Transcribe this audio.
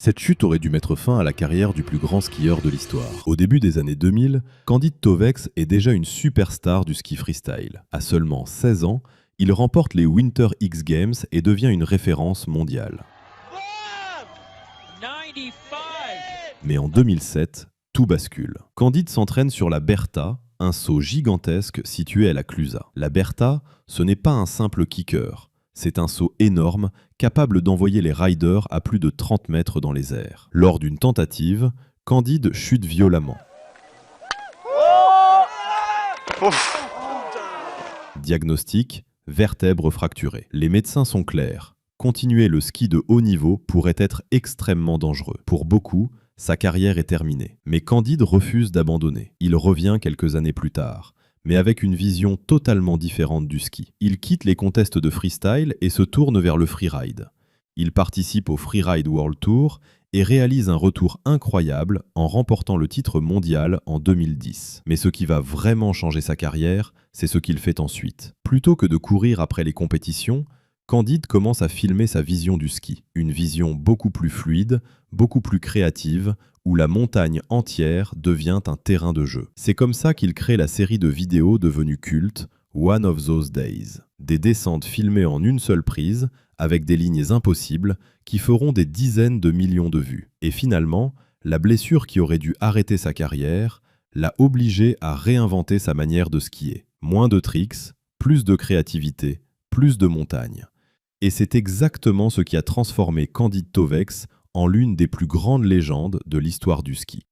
Cette chute aurait dû mettre fin à la carrière du plus grand skieur de l'histoire. Au début des années 2000, Candide Tovex est déjà une superstar du ski freestyle. À seulement 16 ans, il remporte les Winter X Games et devient une référence mondiale. Mais en 2007, tout bascule. Candide s'entraîne sur la Bertha, un saut gigantesque situé à la Clusaz. La Bertha, ce n'est pas un simple kicker. C'est un saut énorme, capable d'envoyer les riders à plus de 30 mètres dans les airs. Lors d'une tentative, Candide chute violemment. Diagnostic, vertèbre fracturée. Les médecins sont clairs. Continuer le ski de haut niveau pourrait être extrêmement dangereux. Pour beaucoup, sa carrière est terminée. Mais Candide refuse d'abandonner. Il revient quelques années plus tard, mais avec une vision totalement différente du ski. Il quitte les contests de freestyle et se tourne vers le freeride. Il participe au Freeride World Tour et réalise un retour incroyable en remportant le titre mondial en 2010. Mais ce qui va vraiment changer sa carrière, c'est ce qu'il fait ensuite. Plutôt que de courir après les compétitions, Candide commence à filmer sa vision du ski. Une vision beaucoup plus fluide, beaucoup plus créative, où la montagne entière devient un terrain de jeu. C'est comme ça qu'il crée la série de vidéos devenue culte, One of Those Days. Des descentes filmées en une seule prise, avec des lignes impossibles, qui feront des dizaines de millions de vues. Et finalement, la blessure qui aurait dû arrêter sa carrière l'a obligé à réinventer sa manière de skier. Moins de tricks, plus de créativité, plus de montagnes. Et c'est exactement ce qui a transformé Candide Tovex en l'une des plus grandes légendes de l'histoire du ski.